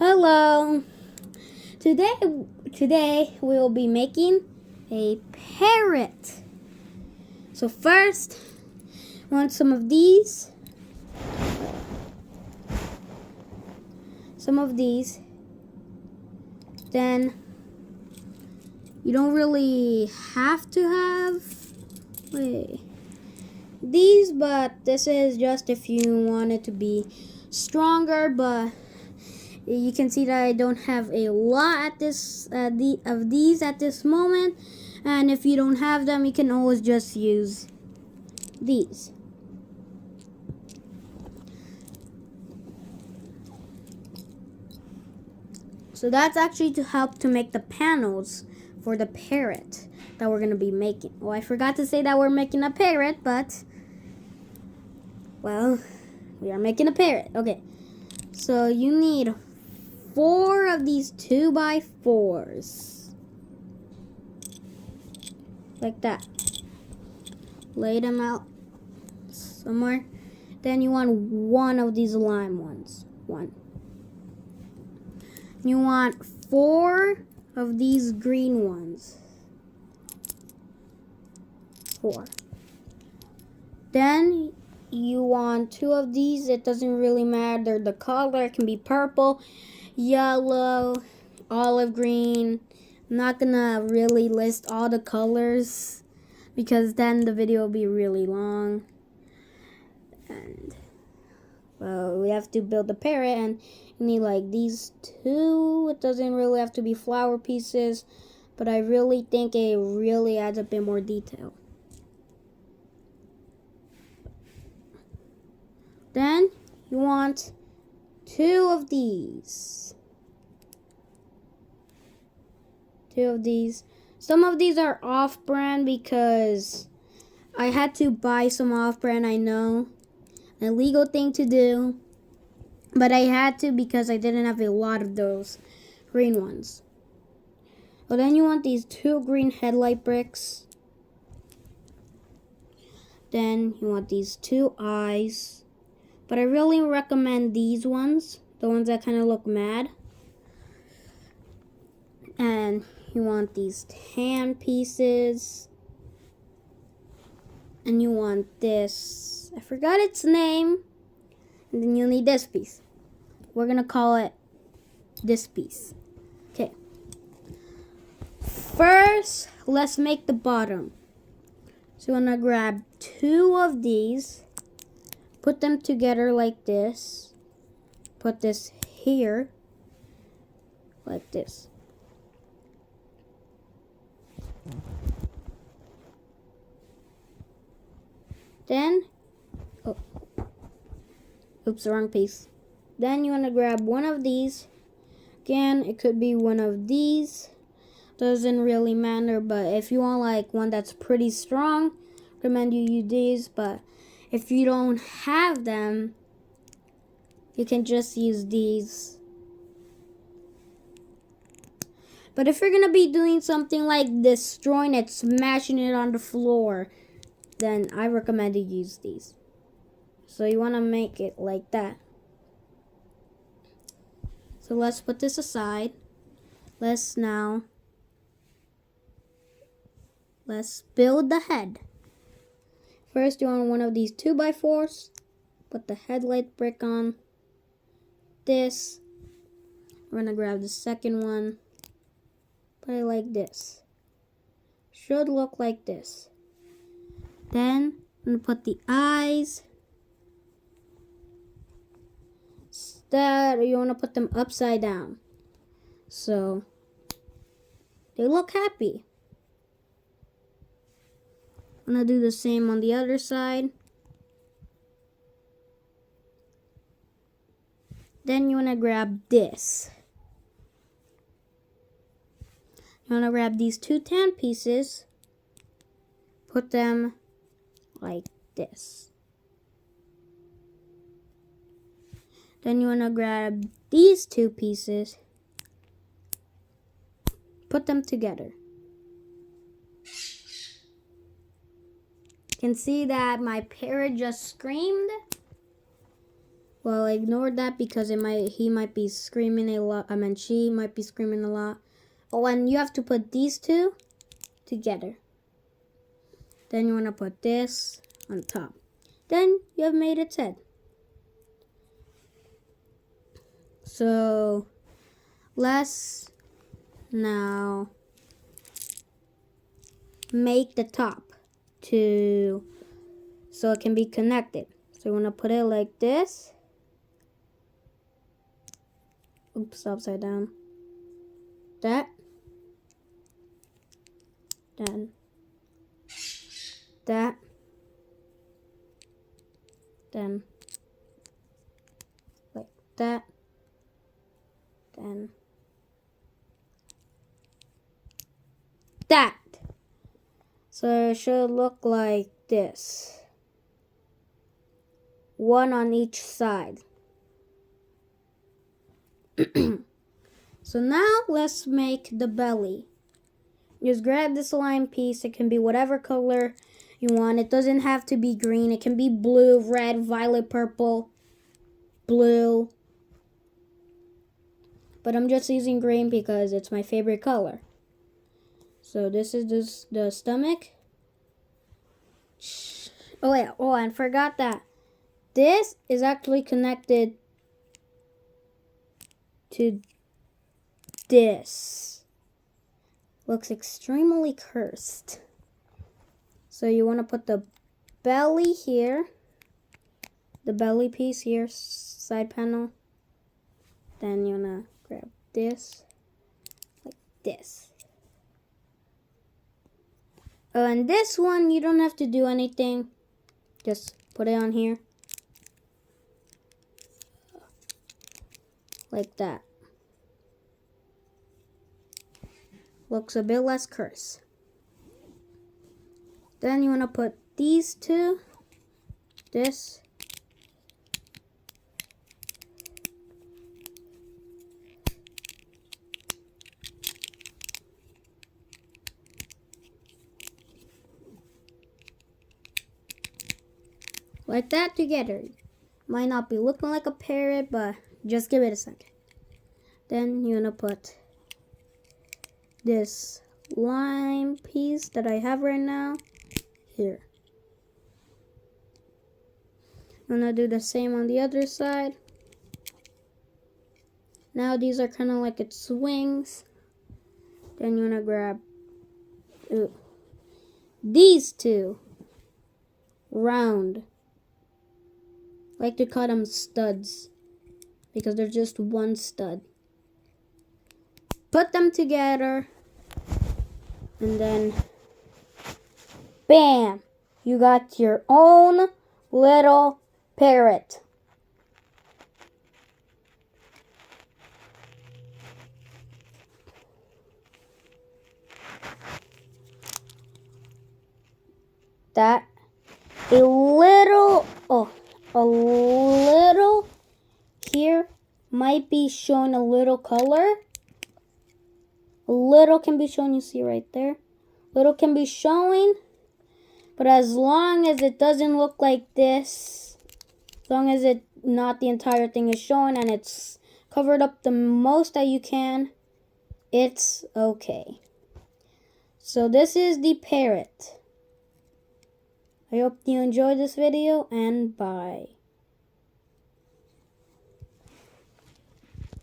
Hello. Today we will be making a parrot. So first, I want some of these. Then you don't really have to have these, but this is just if you want it to be stronger. But you can see that I don't have a lot of these at this moment, and if you don't have them, you can always just use these. So that's actually to help to make the panels for the parrot that we're going to be making. Well, I forgot to say that we're making a parrot, but well, we are making a parrot. Okay, so you need 4 of these 2x4s. Like that. Lay them out somewhere. Then you want 1 of these lime ones. 1. You want 4 of these green ones. 4. Then you want 2 of these. It doesn't really matter the color. It can be purple, yellow, olive green. I'm not gonna really list all the colors because then the video will be really long. And well, we have to build the parrot, and you need like these 2. It doesn't really have to be flower pieces, but I really think it really adds a bit more detail. Then you want 2 of these. 2 of these. Some of these are off-brand because I had to buy some off-brand. I know, an illegal thing to do, but I had to because I didn't have a lot of those green ones. Well, then you want these 2 green headlight bricks. Then you want these 2 eyes. But I really recommend these ones, the ones that kind of look mad. And you want these tan pieces. And you want this, I forgot its name. And then you'll need this piece. We're going to call it this piece. Okay. First, let's make the bottom. So I'm going to grab 2 of these. Put them together like this. Put this here. Like this. Then, oops, wrong piece. Then you want to grab 1 of these. Again, it could be 1 of these. Doesn't really matter, but if you want like one that's pretty strong, recommend you use these. But if you don't have them, you can just use these. But if you're going to be doing something like destroying it, smashing it on the floor, then I recommend you use these. So you want to make it like that. So let's put this aside. Let's build the head. First, you want 1 of these 2x4s. Put the headlight brick on. This. We're going to grab the second one. Put it like this. Should look like this. Then, I'm going to put the eyes. Instead, you want to put them upside down. So, they look happy. I'm going to do the same on the other side. Then you want to grab this. You want to grab these 2 tan pieces. Put them like this. Then you want to grab these 2 pieces. Put them together. You can see that my parrot just screamed. Well, ignore that because he might be screaming a lot. I mean, she might be screaming a lot. Oh, and you have to put these two together. Then you want to put this on top. Then you have made its head. So let's now make the top so it can be connected. So you want to put it like this. Oops, upside down. That. Then that. Then like that. Then that. So it should look like this. One on each side. So now let's make the belly. Just grab this lime piece. It can be whatever color you want. It doesn't have to be green. It can be blue, red, violet, purple, blue. But I'm just using green because it's my favorite color. So this is the stomach. Oh yeah, oh, and forgot that. This is actually connected to this. Looks extremely cursed. So you want to put the belly here. The belly piece here, side panel. Then you want to grab this, like this. Oh, and this one, you don't have to do anything. Just put it on here. Like that. Looks a bit less cursed. Then you want to put these two. This. Like that together. Might not be looking like a parrot, but just give it a second. Then you're gonna put this lime piece that I have right now here. I'm gonna do the same on the other side. Now these are kind of like its wings. Then you're gonna grab these two round. I like to call them studs because they're just one stud. Put them together and then bam, you got your own little parrot. That a little here might be showing a little color. A little can be shown, you see right there. Little can be showing, but as long as it doesn't look like this, as long as not the entire thing is showing and it's covered up the most that you can, it's okay. So this is the parrot. I hope you enjoyed this video, and bye.